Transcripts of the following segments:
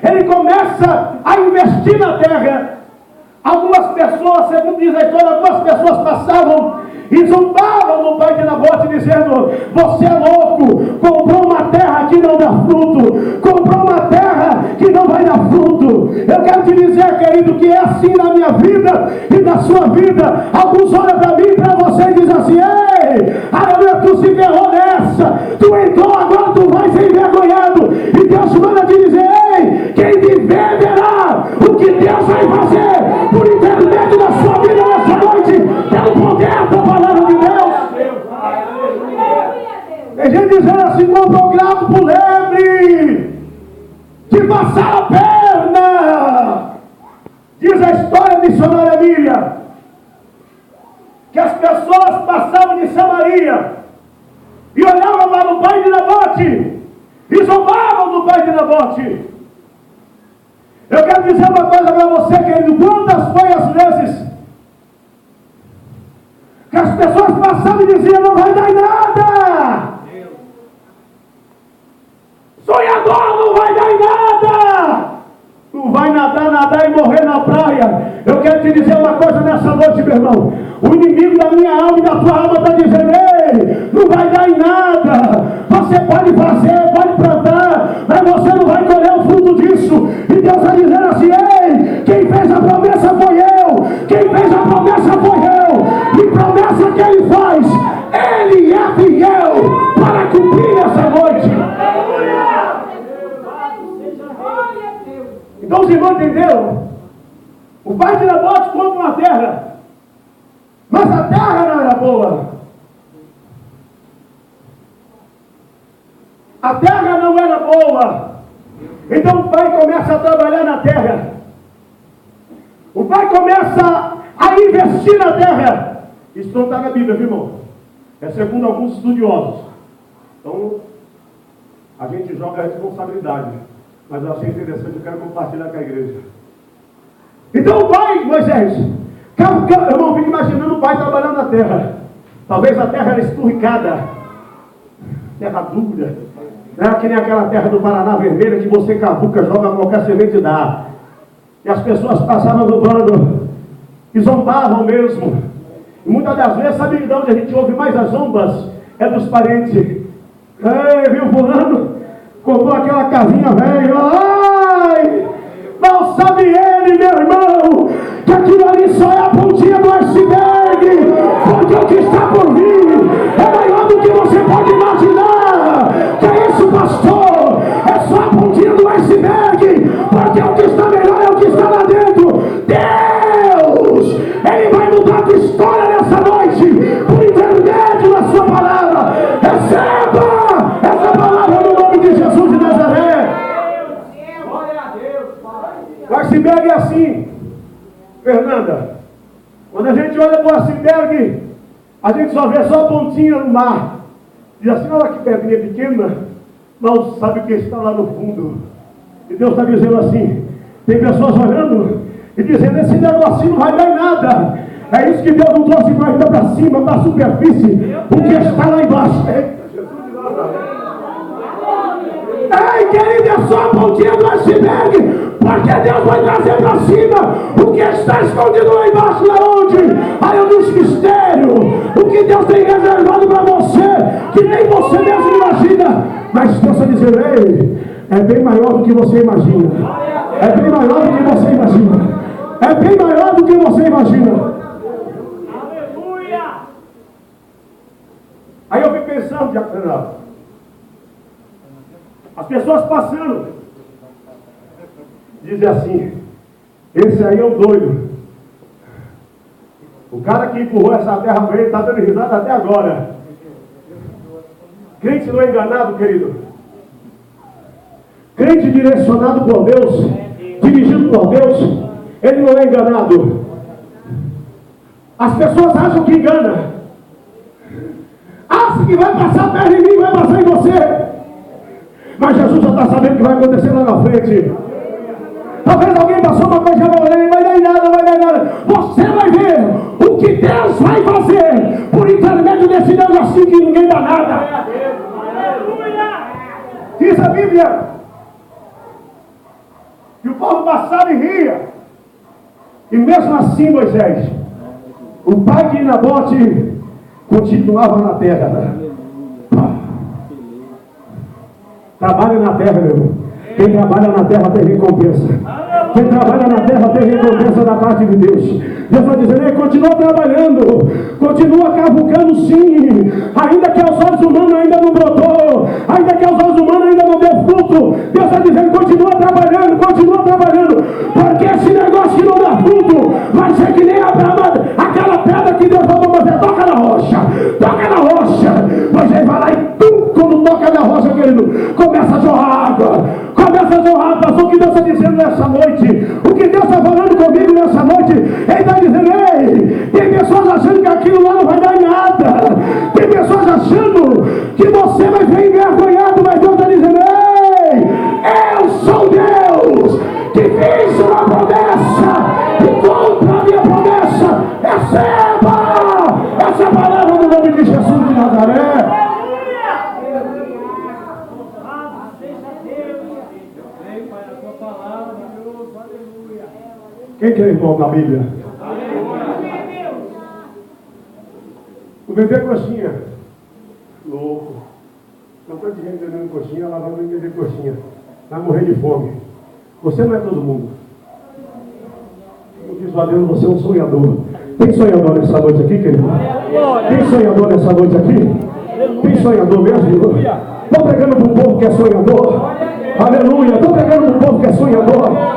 ele começa a investir na terra. Algumas pessoas, segundo diz a história, algumas pessoas passavam e zombavam no pai de Nabote, dizendo: você é louco, comprou uma terra que não dá fruto, comprou uma terra que não vai dar fruto. Eu quero te dizer, querido, que é assim na minha vida e na sua vida. Alguns olham para mim e para você e dizem assim: ei, aleluia, tu se ferrou nessa, tu entrou, agora tu vai ser envergonhado. E Deus manda te dizer: ei, quem viver verá o que Deus vai fazer por intermédio da sua vida nessa noite, pelo poder da palavra de Deus. Tem gente dizendo assim: comprou grado por lebre, de passar a perna. Diz a história missionária Emília, que as pessoas passavam de Samaria e olhavam para o pai de Nabote e zombavam do pai de Nabote. Eu quero dizer uma coisa para você, querido: quantas foi as vezes que as pessoas passavam e diziam: não vai dar em nada, sonhador, não vai dar em nada, tu vai nadar e morrer na praia. Eu quero te dizer uma coisa nessa noite, meu irmão: o inimigo da minha alma e da tua alma está dizendo: ei, não vai dar em nada, você pode fazer, pode plantar, mas você não vai colher o fruto disso. E Deus está dizendo assim: ei, quem fez a promessa foi eu, quem fez a promessa foi eu, e promessa que ele faz, ele é fiel para cumprir essa noite. Então os irmãos entenderam? O pai de Nabote compra uma terra, mas a terra não era boa. A terra não era boa. Então o pai começa a trabalhar na terra. O pai começa a investir na terra. Isso não está na Bíblia, viu, irmão? É segundo alguns estudiosos. Então, a gente joga a responsabilidade. Mas eu achei interessante, eu quero compartilhar com a igreja. Então o pai, Moisés, eu não fico imaginando o pai trabalhando na terra. Talvez a terra era esturricada, terra dura, não é que nem aquela terra do Paraná vermelha que você cavuca, joga qualquer semente e dá. E as pessoas passavam do bando e zombavam mesmo. E muitas das vezes, sabe de onde a gente ouve mais as zombas? É dos parentes. Ei, viu, fulano? Comprou aquela casinha velha. Ai! Mal sabe ele, meu irmão, que aquilo ali só é a pontinha do iceberg, porque o que está por vir é maior do que você pode imaginar. Que é isso, pastor? É só a pontinha do iceberg, porque o que está melhor é o que está lá dentro. Deus, ele vai mudar a tua história nessa noite, por intermédio da sua palavra. Receba essa palavra no nome de Jesus de Nazaré. O iceberg é assim, Fernanda. Quando a gente olha para o iceberg, a gente só vê só a pontinha no mar. E assim, olha que pedrinha pequena, não sabe o que está lá no fundo. E Deus está dizendo assim: tem pessoas olhando e dizendo: esse negocinho não vai dar em nada. É isso que Deus não trouxe para cima, para a superfície, porque está lá embaixo. Ei, querido, é só a pontinha do iceberg, porque Deus vai trazer para cima o que está escondido lá embaixo, lá onde? Aí nos mistérios, o que Deus tem reservado para você, que nem você mesmo imagina. Mas Deus está dizendo: ei, é bem maior do que você imagina. É bem maior do que você imagina. É bem maior do que você imagina. Aleluia! Aí eu fico pensando, Diaco, as pessoas passando, dizem assim: esse aí é o doido. O cara que empurrou essa terra para ele está dando risada até agora. Crente não é enganado, querido. Crente direcionado por Deus, dirigido por Deus, ele não é enganado. As pessoas acham que engana. Acha que vai passar perto de mim, vai passar em você. Mas Jesus já está sabendo o que vai acontecer lá na frente. Talvez alguém passou uma coisa, não vai dar em nada, não vai dar em nada. Você vai ver o que Deus vai fazer por intermédio desse Deus assim que ninguém dá nada. Diz a Bíblia E o povo passava e ria. E mesmo assim, Moisés, o pai de Nabote continuava na terra. Né? Trabalha na terra, meu irmão. Quem trabalha na terra tem recompensa. Quem trabalha na terra tem recompensa da parte de Deus. Deus vai dizer, continua trabalhando, continua cavucando sim, ainda que aos olhos humanos ainda não brotou, ainda que aos olhos humanos ainda não deu fruto. Deus vai dizer, continua trabalhando, porque esse negócio que não dá fruto vai ser que nem aquela pedra que Deus falou, você toca na rocha. Moisés vai lá e quando toca na rocha, querido, começa a jorrar água. Pastor, o que Deus está dizendo nessa noite? O que Deus está falando comigo nessa noite? Ele está dizendo, ei, tem pessoas achando que aquilo lá não vai dar em nada. Tem pessoas achando que você vai ser envergonhado, mas Deus está dizendo, ei, eu sou Deus que fiz uma promessa e contra a minha promessa, receba essa palavra no nome de Jesus de Nazaré. Quem que é irmão da Bíblia? O vender coxinha. Louco. Não estou dizendo vendendo coxinha, ela vai vender coxinha. Vai morrer de fome. Você não é todo mundo. Como diz o Adriano, você é um sonhador. Tem sonhador nessa noite aqui, querido? Tem sonhador nessa noite aqui? Tem sonhador mesmo? Estou pregando para o povo que é sonhador. Aleluia. Estou pregando para o povo que é sonhador.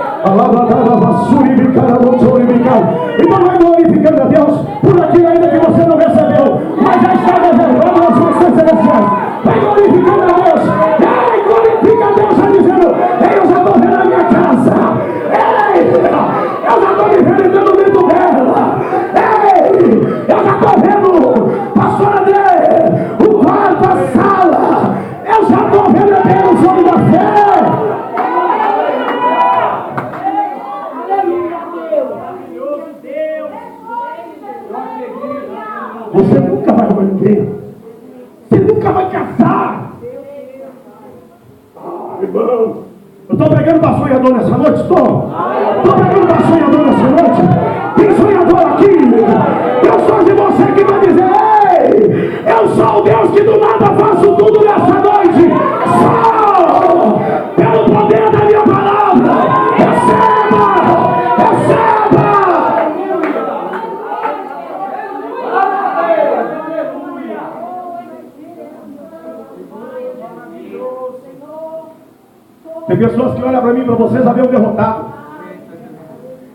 Então vai glorificando a Deus por aquilo ainda que você não recebeu, mas já está reservado nas suas celestiais. Vai glorificando a Deus. Glorifica a Deus, já dizendo, ei, eu já estou vendo a minha casa. Ei, eu já estou me vendo entrando dentro dela. Ei, eu já estou vendo, pastor André, o quarto, a sala. Eu já estou vendo até o jogo da fé. Você nunca vai manter. Você nunca vai casar. Irmão, eu estou pregando para sonhador nessa noite? Estou pregando para sonhador nessa noite. Tem sonhador aqui. Eu sou de você que vai dizer, ei, eu sou o Deus que do nada faço tudo nessa noite. Só pelo poder da minha palavra. Receba. Tem pessoas que olham para mim, para vocês, a ver um derrotado.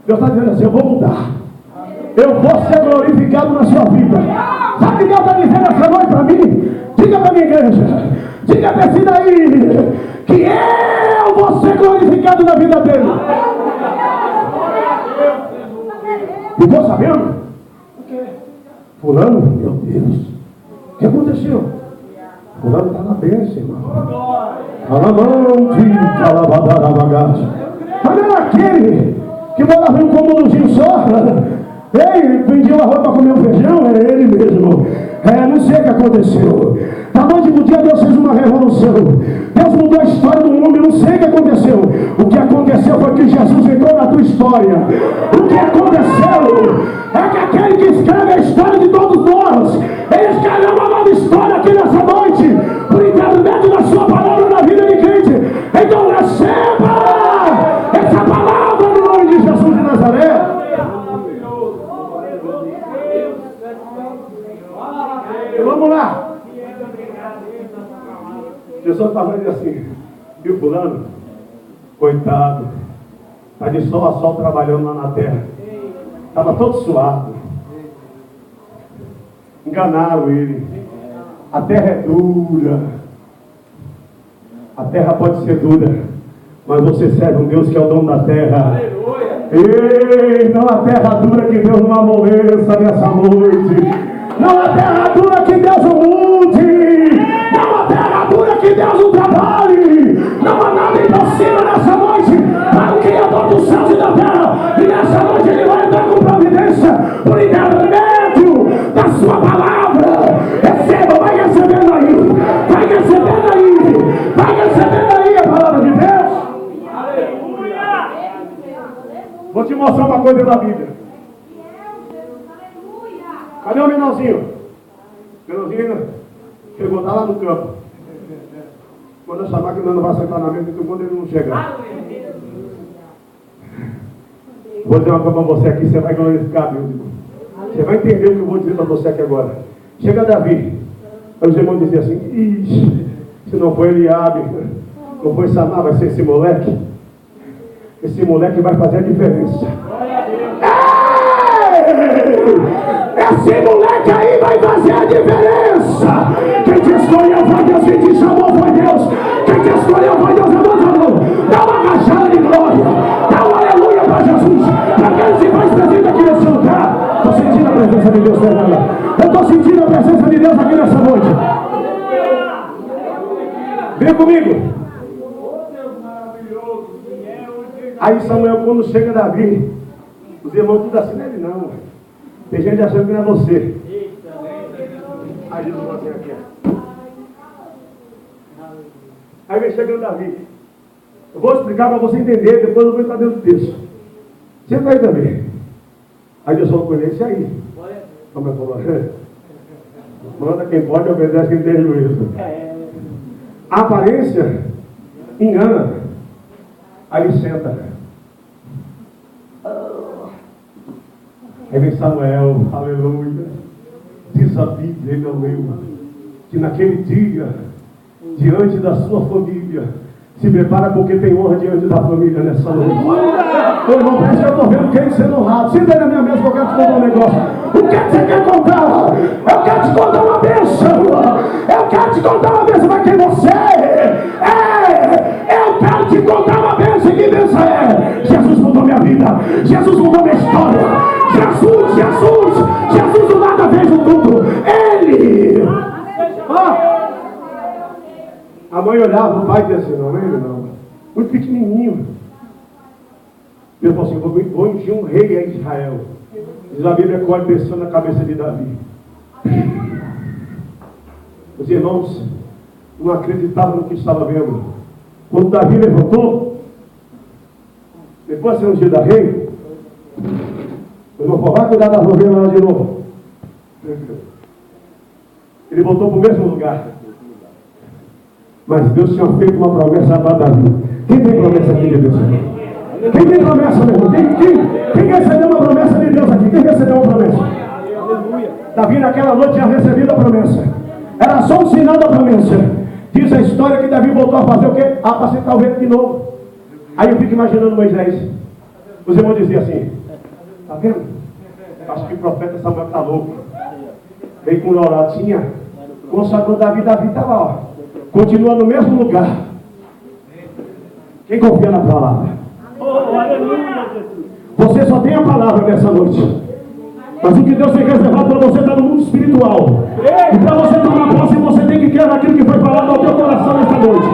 Deus está dizendo assim, eu vou mudar. Eu vou ser glorificado na sua vida. Sabe o que Deus está dizendo essa noite para mim? Diga para a minha igreja. Diga para esse daí. Que eu vou ser glorificado na vida dele. Ficou sabendo? Fulano, meu Deus. O que aconteceu? Fulano está na bênção, irmão. Mas era aquele que morava em um cômodozinho só. Ei, vendia uma roupa para comer um feijão, era ele mesmo. Não sei o que aconteceu. Da noite pro dia Deus fez uma revolução. Deus mudou a história do homem, não sei o que aconteceu. O que aconteceu foi que Jesus entrou na tua história. O que aconteceu é que aquele que escreve a história de todos nós, ele escreveu uma nova história aqui nessa noite, por intermédio da sua palavra na vida de crente. Então receba essa palavra no nome de Jesus de Nazaré. Vamos lá. Jesus está falando assim, viu fulano? Coitado, está de sol a sol trabalhando lá na terra. Estava todo suado. Enganaram ele. A terra é dura. A terra pode ser dura, mas você serve um Deus que é o dono da terra. Ei, não a terra dura que Deus não amoleça nessa noite. Não a terra dura que Deus não mude. Não a terra dura que Deus não trabalhe. Não há nada impossível nessa noite para o Criador dos céus e da terra. E nessa noite Ele vai entrar com providência por intermédio da sua palavra. Receba, vai recebendo aí. Vai recebendo aí. Vai recebendo aí a palavra de Deus. Aleluia. Vou te mostrar uma coisa da Bíblia. Cadê o menorzinho? O menorzinho ainda chegou, tá lá no campo. Quando eu chamar que ele não vai sentar na mesa, então quando ele não chegar. Vou dizer uma coisa para você aqui, você vai glorificar Deus. Você vai entender o que eu vou dizer para você aqui agora. Chega Davi. Aí os irmãos diziam assim, ixi, se não foi Eliabe, não foi Samar, vai ser esse moleque. Esse moleque vai fazer a diferença. Esse moleque aí vai fazer a diferença. Quem te escolheu foi Deus, quem te chamou foi Deus. Quem te escolheu foi Deus, levanta a mão. Dá uma rajada de glória. Dá um aleluia para Jesus. Para que ele se faz presente aqui nesse lugar. Estou sentindo a presença de Deus, Fernanda. Eu estou sentindo a presença de Deus aqui nessa noite. Vem comigo. Aí Samuel, quando chega Davi, os irmãos tudo assim, não é ele não. Tem gente achando que não é você. Aí Jesus vai aqui. Aí vem chegando Davi. Eu vou explicar para você entender, depois eu vou entrar dentro do texto. Senta aí também. Aí Deus falou com ele, esse aí. Como é que falou? Manda quem pode, obedece quem tem juízo. A aparência engana. Aí ele senta. Aí vem Samuel, aleluia. Diz a Bíblia, ele leu, que naquele dia, diante da sua família, se prepara porque tem honra diante da família nessa noite. Ô irmão, parece que eu estou vendo quem sendo honrado. Senta aí na minha mesa que eu quero te contar um negócio. O que você quer contar? Eu quero te contar uma bênção. Eu quero te contar uma bênção para quem você é. Eu quero te contar uma bênção. Que bênção é? Jesus mudou minha vida. Jesus mudou minha história. Jesus do nada vejo tudo. Ele. A mãe olhava, o pai dizia assim, não é ele não. Muito pequenininho. Deus falou assim, vou ungir um rei a Israel. Diz a Bíblia que olha desceu na cabeça de Davi. Os irmãos não acreditavam no que estava vendo. Quando Davi levantou, depois de ser ungido a rei, o irmão falou, vai cuidar das ovelhas lá de novo. Ele voltou para o mesmo lugar. Mas Deus tinha feito uma promessa para Davi. Quem tem promessa aqui de Deus? Quem tem promessa mesmo? Quem recebeu uma promessa de Deus aqui? Quem recebeu uma promessa? Davi naquela noite tinha recebido a promessa. Era só um sinal da promessa. Diz a história que Davi voltou a fazer o quê? A apacentar o vento de novo. Aí eu fico imaginando Moisés. Os irmãos diziam assim, tá vendo? Acho que o profeta Samuel está louco. Veio com uma oratinha, consagrou Davi está lá, ó. Continua no mesmo lugar. Quem confia na palavra? Você só tem a palavra nessa noite. Mas o que Deus tem reservado para você está no mundo espiritual. E para você tomar posse, você tem que crer naquilo que foi falado ao teu coração nessa noite.